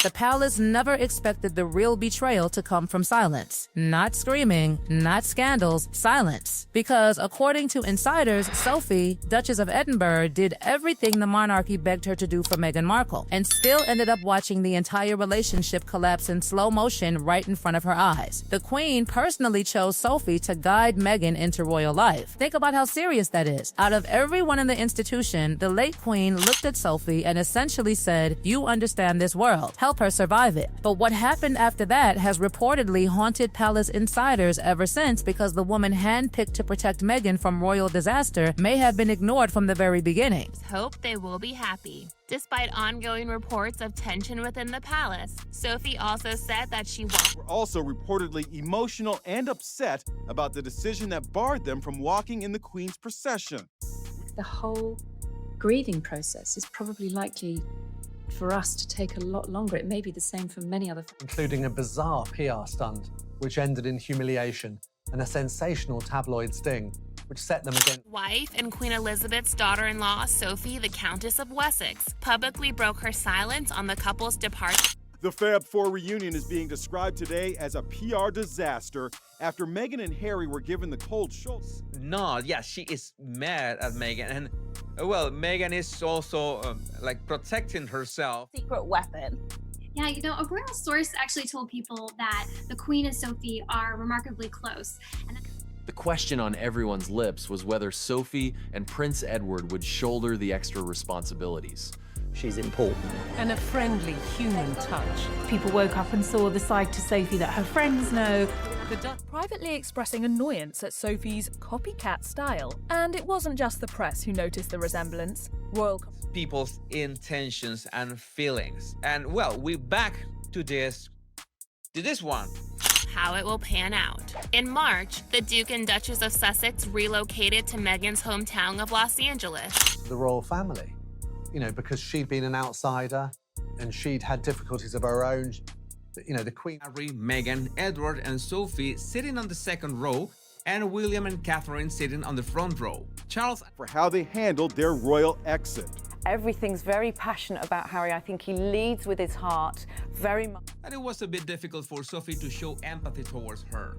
The palace never expected the real betrayal to come from silence. Not screaming, not scandals, silence. Because according to insiders, Sophie, Duchess of Edinburgh, did everything the monarchy begged her to do for Meghan Markle, and still ended up watching the entire relationship collapse in slow motion right in front of her eyes. The Queen personally chose Sophie to guide Meghan into royal life. Think about how serious that is. Out of everyone in the institution, the late Queen looked at Sophie and essentially said, "You understand this world. Help her survive it." But what happened after that has reportedly haunted palace insiders ever since, because the woman handpicked to protect Meghan from royal disaster may have been ignored from the very beginning. Hope they will be happy. Despite ongoing reports of tension within the palace, Sophie also said that she were also reportedly emotional and upset about the decision that barred them from walking in the Queen's procession. The whole grieving process is probably likely for us to take a lot longer. It may be the same for many other families. Including a bizarre PR stunt, which ended in humiliation, and a sensational tabloid sting, which set them against wife and Queen Elizabeth's daughter-in-law, Sophie, the Countess of Wessex, publicly broke her silence on the couple's departure. The Fab Four reunion is being described today as a PR disaster after Meghan and Harry were given the cold shoulder. No, yeah, she is mad at Meghan, and well, Meghan is also like protecting herself. Secret weapon. Yeah, you know, a royal source actually told people that the Queen and Sophie are remarkably close. And the question on everyone's lips was whether Sophie and Prince Edward would shoulder the extra responsibilities. She's important. And a friendly human touch. People woke up and saw the side to Sophie that her friends know. Privately expressing annoyance at Sophie's copycat style. And it wasn't just the press who noticed the resemblance. Royal people's intentions and feelings. And well, we're back to this one. How it will pan out. In March, the Duke and Duchess of Sussex relocated to Meghan's hometown of Los Angeles. the royal family. You know, because she'd been an outsider and she'd had difficulties of her own. You know, the Queen. Harry, Meghan, Edward, and Sophie sitting on the second row, and William and Catherine sitting on the front row. Charles, for how they handled their royal exit. Everything's very passionate about Harry. I think he leads with his heart very much. And it was a bit difficult for Sophie to show empathy towards her.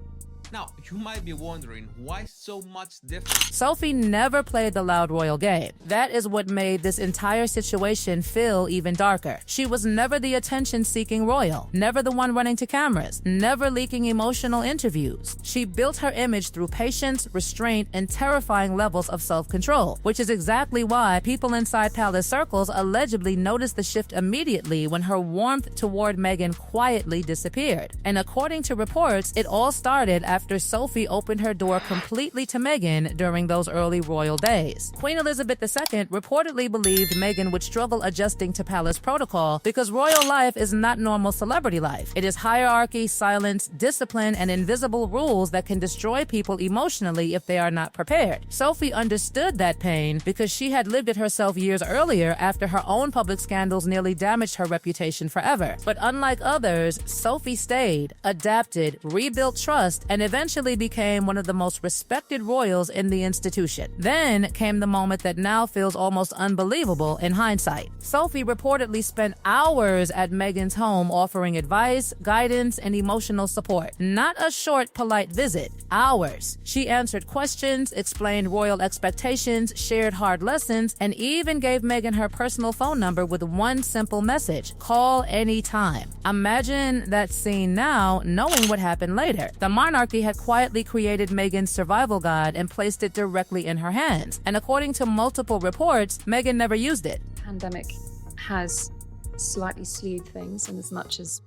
Now, you might be wondering, why so much difference? Sophie never played the loud royal game. That is what made this entire situation feel even darker. She was never the attention-seeking royal, never the one running to cameras, never leaking emotional interviews. She built her image through patience, restraint, and terrifying levels of self-control, which is exactly why people inside palace circles allegedly noticed the shift immediately when her warmth toward Meghan quietly disappeared. And according to reports, it all started after Sophie opened her door completely to Meghan during those early royal days. Queen Elizabeth II reportedly believed Meghan would struggle adjusting to palace protocol because royal life is not normal celebrity life. It is hierarchy, silence, discipline, and invisible rules that can destroy people emotionally if they are not prepared. Sophie understood that pain because she had lived it herself years earlier after her own public scandals nearly damaged her reputation forever. But unlike others, Sophie stayed, adapted, rebuilt trust, and eventually became one of the most respected royals in the institution. Then came the moment that now feels almost unbelievable in hindsight. Sophie reportedly spent hours at Meghan's home offering advice, guidance, and emotional support. Not a short, polite visit. Hours. She answered questions, explained royal expectations, shared hard lessons, and even gave Meghan her personal phone number with one simple message: call anytime. Imagine that scene now, knowing what happened later. The monarchy had quietly created Meghan's survival guide and placed it directly in her hands. And according to multiple reports, Meghan never used it. The pandemic has slightly sleeved things, and as much as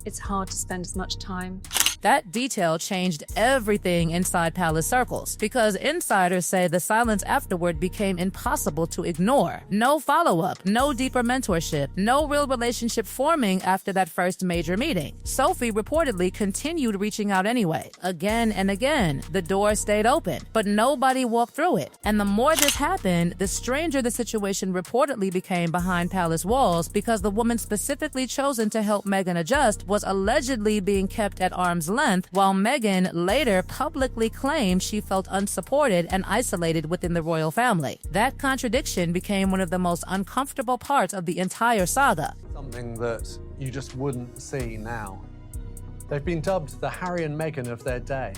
it's hard to spend as much time. That detail changed everything inside palace circles, because insiders say the silence afterward became impossible to ignore. No follow-up, no deeper mentorship, no real relationship forming after that first major meeting. Sophie reportedly continued reaching out anyway. Again and again, the door stayed open, but nobody walked through it. And the more this happened, the stranger the situation reportedly became behind palace walls, because the woman specifically chosen to help Meghan adjust was allegedly being kept at arm's length, while Meghan later publicly claimed she felt unsupported and isolated within the royal family. That contradiction became one of the most uncomfortable parts of the entire saga. Something that you just wouldn't see now. They've been dubbed the Harry and Meghan of their day.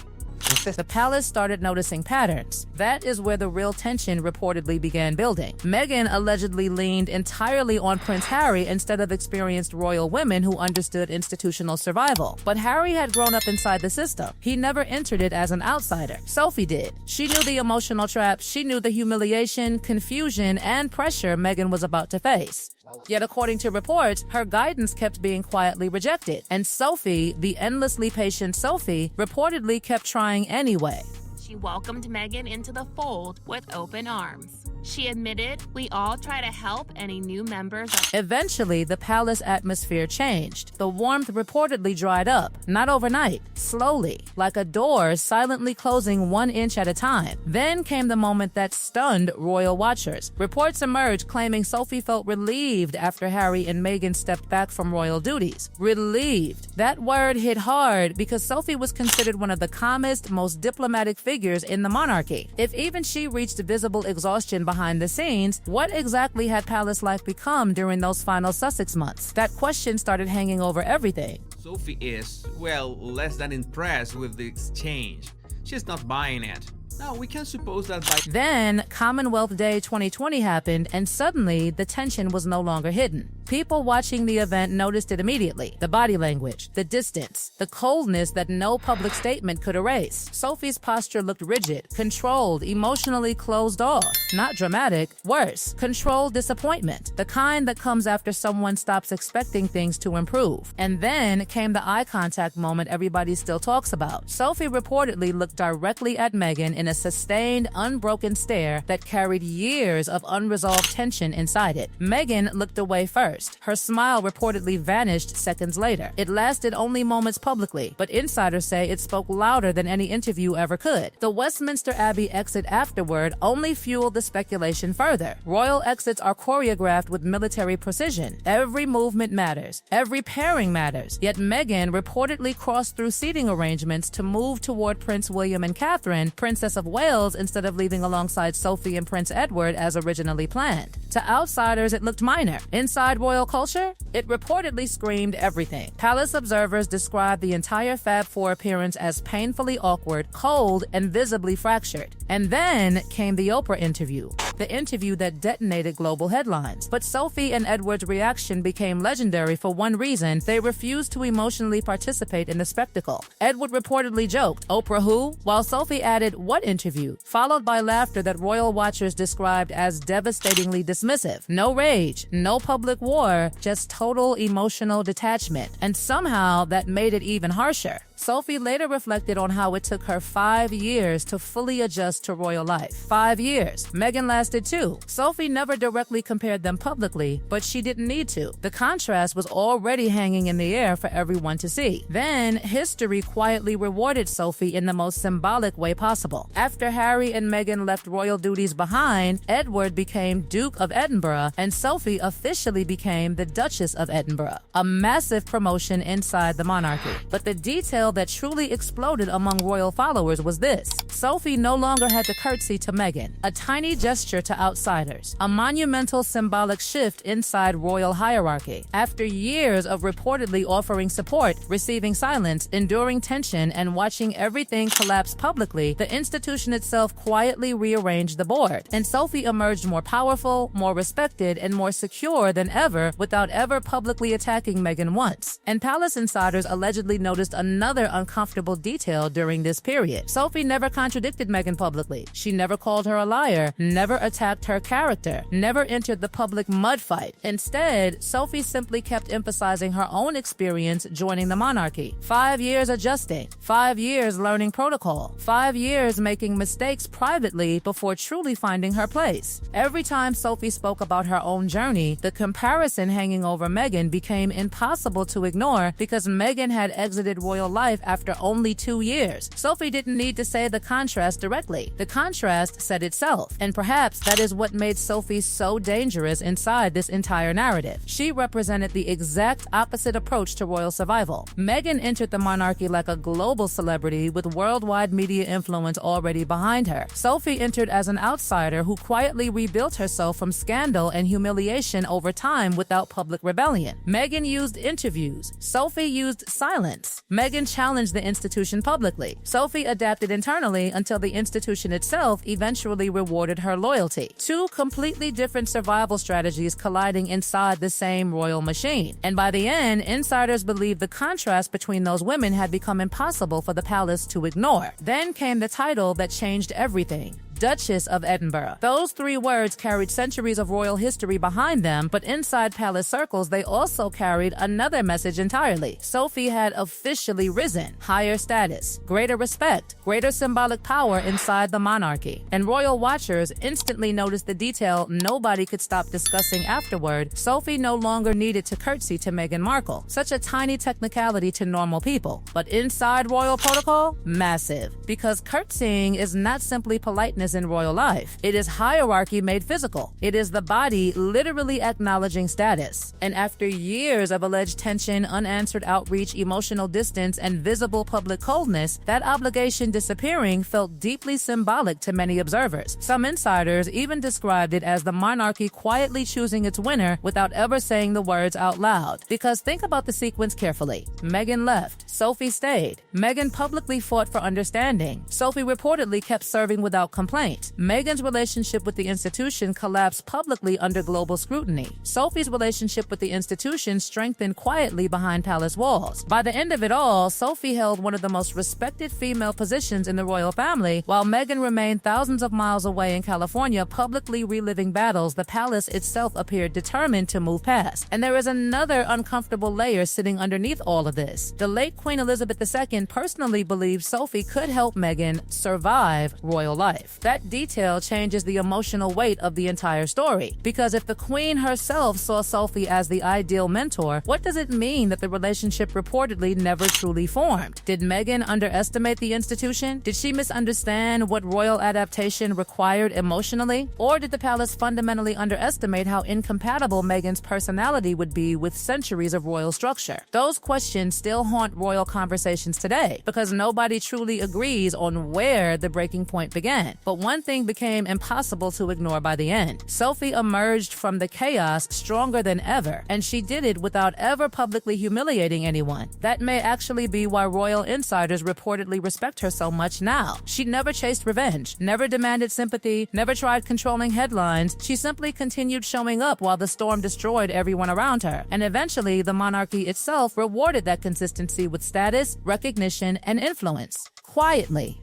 The palace started noticing patterns. That is where the real tension reportedly began building. Meghan allegedly leaned entirely on Prince Harry instead of experienced royal women who understood institutional survival. But Harry had grown up inside the system. He never entered it as an outsider. Sophie did. She knew the emotional traps, she knew the humiliation, confusion, and pressure Meghan was about to face. Yet according to reports, her guidance kept being quietly rejected, and Sophie, the endlessly patient Sophie, reportedly kept trying anyway. She welcomed Meghan into the fold with open arms. She admitted, "We all try to help any new members." Eventually, the palace atmosphere changed. The warmth reportedly dried up, not overnight, slowly, like a door silently closing 1 inch at a time. Then came the moment that stunned royal watchers. Reports emerged claiming Sophie felt relieved after Harry and Meghan stepped back from royal duties. Relieved. That word hit hard because Sophie was considered one of the calmest, most diplomatic figures in the monarchy. If even she reached visible exhaustion behind the scenes, what exactly had palace life become during those final Sussex months? That question started hanging over everything. Sophie is, well, less than impressed with the exchange. She's not buying it. No, we can suppose that by Then, Commonwealth Day 2020 happened, and suddenly, the tension was no longer hidden. People watching the event noticed it immediately. The body language, the distance, the coldness that no public statement could erase. Sophie's posture looked rigid, controlled, emotionally closed off. Not dramatic, worse, controlled disappointment, the kind that comes after someone stops expecting things to improve. And then came the eye contact moment everybody still talks about. Sophie reportedly looked directly at Meghan in a sustained, unbroken stare that carried years of unresolved tension inside it. Meghan looked away first. Her smile reportedly vanished seconds later. It lasted only moments publicly, but insiders say it spoke louder than any interview ever could. The Westminster Abbey exit afterward only fueled the speculation further. Royal exits are choreographed with military precision. Every movement matters. Every pairing matters. Yet Meghan reportedly crossed through seating arrangements to move toward Prince William and Catherine, Princess of Wales, instead of leaving alongside Sophie and Prince Edward as originally planned. To outsiders, it looked minor. Inside royal culture, it reportedly screamed everything. Palace observers described the entire Fab Four appearance as painfully awkward, cold, and visibly fractured. And then came the Oprah interview, the interview that detonated global headlines. But Sophie and Edward's reaction became legendary for one reason: they refused to emotionally participate in the spectacle. Edward reportedly joked, "Oprah who?" while Sophie added, "What interview?" followed by laughter that royal watchers described as devastatingly dismissive. No rage, no public war, just total emotional detachment. And somehow that made it even harsher. Sophie later reflected on how it took her 5 years to fully adjust to royal life. 5 years. Meghan lasted 2. Sophie never directly compared them publicly, but she didn't need to. The contrast was already hanging in the air for everyone to see. Then, history quietly rewarded Sophie in the most symbolic way possible. After Harry and Meghan left royal duties behind, Edward became Duke of Edinburgh, and Sophie officially became the Duchess of Edinburgh. A massive promotion inside the monarchy. But the detail that truly exploded among royal followers was this: Sophie no longer had to curtsy to Meghan, a tiny gesture to outsiders, a monumental symbolic shift inside royal hierarchy. After years of reportedly offering support, receiving silence, enduring tension, and watching everything collapse publicly, the institution itself quietly rearranged the board, and Sophie emerged more powerful, more respected, and more secure than ever without ever publicly attacking Meghan once. And palace insiders allegedly noticed another uncomfortable detail during this period. Sophie never contradicted Meghan publicly. She never called her a liar, never attacked her character, never entered the public mud fight. Instead, Sophie simply kept emphasizing her own experience joining the monarchy. 5 years adjusting, 5 years learning protocol, 5 years making mistakes privately before truly finding her place. Every time Sophie spoke about her own journey, the comparison hanging over Meghan became impossible to ignore because Meghan had exited royal life life after only 2 years. Sophie didn't need to say the contrast directly. The contrast said itself. And perhaps that is what made Sophie so dangerous inside this entire narrative. She represented the exact opposite approach to royal survival. Meghan entered the monarchy like a global celebrity with worldwide media influence already behind her. Sophie entered as an outsider who quietly rebuilt herself from scandal and humiliation over time without public rebellion. Meghan used interviews. Sophie used silence. Meghan challenged the institution publicly. Sophie adapted internally until the institution itself eventually rewarded her loyalty. Two completely different survival strategies colliding inside the same royal machine. And by the end, insiders believed the contrast between those women had become impossible for the palace to ignore. Then came the title that changed everything: Duchess of Edinburgh. Those 3 words carried centuries of royal history behind them, but inside palace circles, they also carried another message entirely. Sophie had officially risen. Higher status, greater respect, greater symbolic power inside the monarchy. And royal watchers instantly noticed the detail nobody could stop discussing afterward. Sophie no longer needed to curtsy to Meghan Markle, such a tiny technicality to normal people. But inside royal protocol, massive. Because curtsying is not simply politeness in royal life. It is hierarchy made physical. It is the body literally acknowledging status. And after years of alleged tension, unanswered outreach, emotional distance, and visible public coldness, that obligation disappearing felt deeply symbolic to many observers. Some insiders even described it as the monarchy quietly choosing its winner without ever saying the words out loud. Because think about the sequence carefully. Meghan left. Sophie stayed. Meghan publicly fought for understanding. Sophie reportedly kept serving without complaint. Meghan's relationship with the institution collapsed publicly under global scrutiny. Sophie's relationship with the institution strengthened quietly behind palace walls. By the end of it all, Sophie held one of the most respected female positions in the royal family, while Meghan remained thousands of miles away in California, publicly reliving battles the palace itself appeared determined to move past. And there is another uncomfortable layer sitting underneath all of this. The late Queen Elizabeth II personally believed Sophie could help Meghan survive royal life. That detail changes the emotional weight of the entire story. Because if the Queen herself saw Sophie as the ideal mentor, what does it mean that the relationship reportedly never truly formed? Did Meghan underestimate the institution? Did she misunderstand what royal adaptation required emotionally? Or did the palace fundamentally underestimate how incompatible Meghan's personality would be with centuries of royal structure? Those questions still haunt royal conversations today, because nobody truly agrees on where the breaking point began. But one thing became impossible to ignore by the end. Sophie emerged from the chaos stronger than ever, and she did it without ever publicly humiliating anyone. That may actually be why royal insiders reportedly respect her so much now. She never chased revenge, never demanded sympathy, never tried controlling headlines. She simply continued showing up while the storm destroyed everyone around her. And eventually, the monarchy itself rewarded that consistency with status, recognition, and influence. Quietly.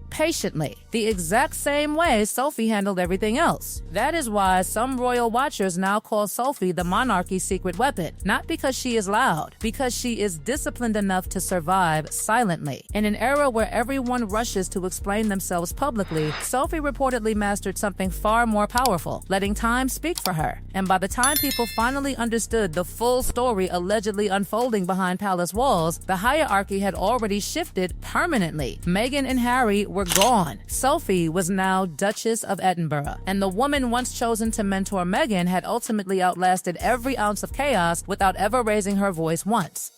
Patiently, the exact same way Sophie handled everything else. That is why some royal watchers now call Sophie the monarchy's secret weapon. Not because she is loud, because she is disciplined enough to survive silently. In an era where everyone rushes to explain themselves publicly, Sophie reportedly mastered something far more powerful, letting time speak for her. And by the time people finally understood the full story allegedly unfolding behind palace walls, the hierarchy had already shifted permanently. Meghan and Harry were gone. Sophie was now Duchess of Edinburgh, and the woman once chosen to mentor Meghan had ultimately outlasted every ounce of chaos without ever raising her voice once.